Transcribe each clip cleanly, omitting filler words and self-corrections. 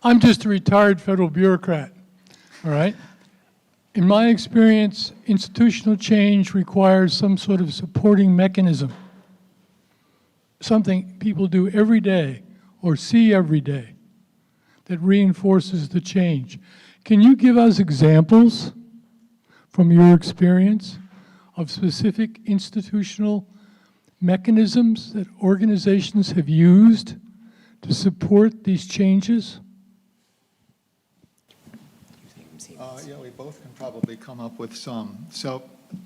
I'm just a retired federal bureaucrat, all right? In my experience, institutional change requires some sort of supporting mechanism, something people do every day or see every day that reinforces the change. Can you give us examples from your experience of specific institutional mechanisms that organizations have used to support these changes? Yeah, we both can probably come up with some. So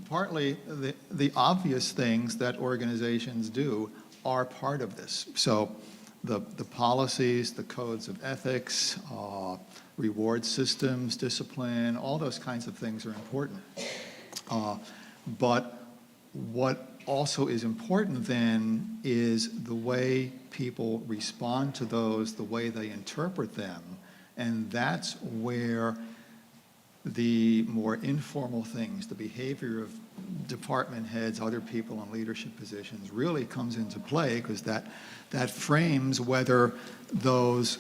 partly the obvious things that organizations do are part of this. So the policies, the codes of ethics, reward systems, discipline, all those kinds of things are important. But what also is important then is the way people respond to those, the way they interpret them, and that's where the more informal things, the behavior of department heads, other people in leadership positions really comes into play, because that frames whether those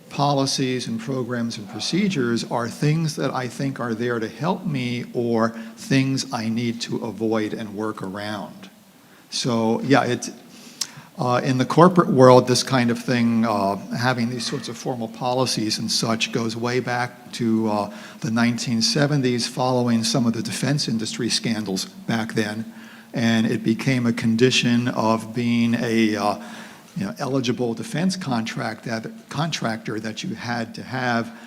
policies and programs and procedures are things that I think are there to help me or things I need to avoid and work around. So yeah, it's in the corporate world, this kind of thing, having these sorts of formal policies and such, goes way back to the 1970s, following some of the defense industry scandals back then, and it became a condition of being a eligible defense contractor that you had to have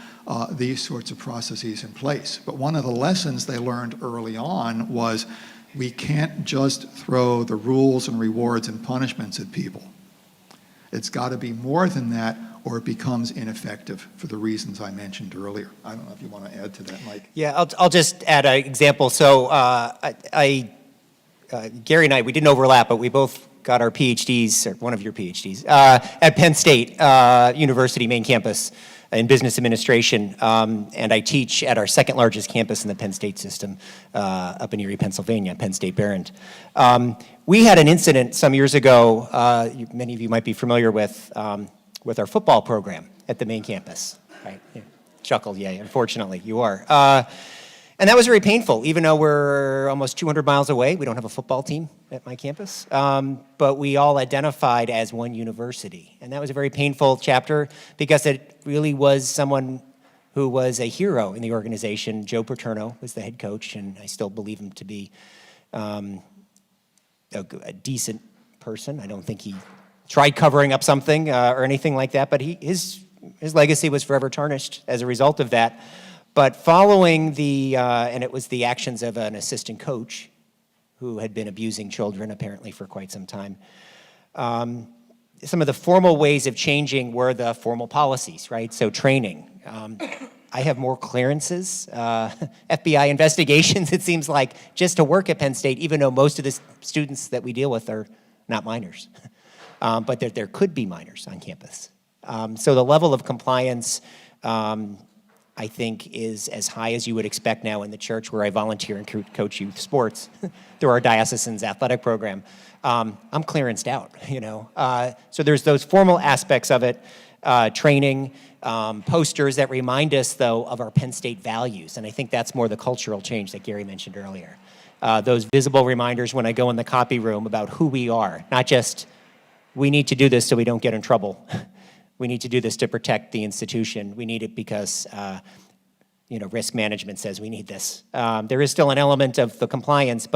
these sorts of processes in place. But one of the lessons they learned early on was we can't just throw the rules and rewards and punishments at people. It's got to be more than that, or it becomes ineffective for the reasons I mentioned earlier. I don't know if you want to add to that, Mike. Yeah, I'll just add an example. So Gary and I, we didn't overlap, but we both got our PhDs, or one of your PhDs, at Penn State University main campus in business administration, and I teach at our second largest campus in the Penn State system up in Erie, Pennsylvania, Penn State Behrend. We had an incident some years ago, many of you might be familiar with our football program at the main campus, right? Yeah. Chuckle, yeah, unfortunately, you are. And that was very painful, even though we're almost 200 miles away. We don't have a football team at my campus, but we all identified as one university. And that was a very painful chapter because it really was someone who was a hero in the organization. Joe Paterno was the head coach, and I still believe him to be a decent person. I don't think he tried covering up something or anything like that, but his legacy was forever tarnished as a result of that. But following and it was the actions of an assistant coach who had been abusing children apparently for quite some time. Some of the formal ways of changing were the formal policies, right? So training. I have more clearances, FBI investigations, it seems like, just to work at Penn State, even though most of the students that we deal with are not minors. But there could be minors on campus. So the level of compliance, I think, is as high as you would expect now in the church, where I volunteer and coach youth sports through our diocesan's athletic program. I'm clearanced out, you know. So there's those formal aspects of it, training, posters that remind us, though, of our Penn State values. And I think that's more the cultural change that Gary mentioned earlier. Those visible reminders when I go in the copy room about who we are, not just we need to do this so we don't get in trouble. We need to do this to protect the institution. We need it because, risk management says we need this. There is still an element of the compliance,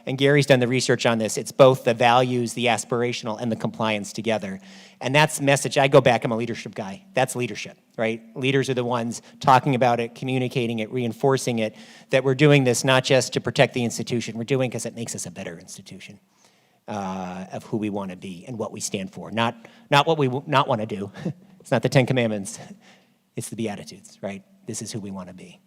and Gary's done the research on this, it's both the values, the aspirational, and the compliance together. And that's the message. I go back, I'm a leadership guy. That's leadership, right? Leaders are the ones talking about it, communicating it, reinforcing it, that we're doing this not just to protect the institution, we're doing because it makes us a better institution. Of who we want to be and what we stand for. Not what we not want to do. It's not the Ten Commandments. It's the Beatitudes, right? This is who we want to be.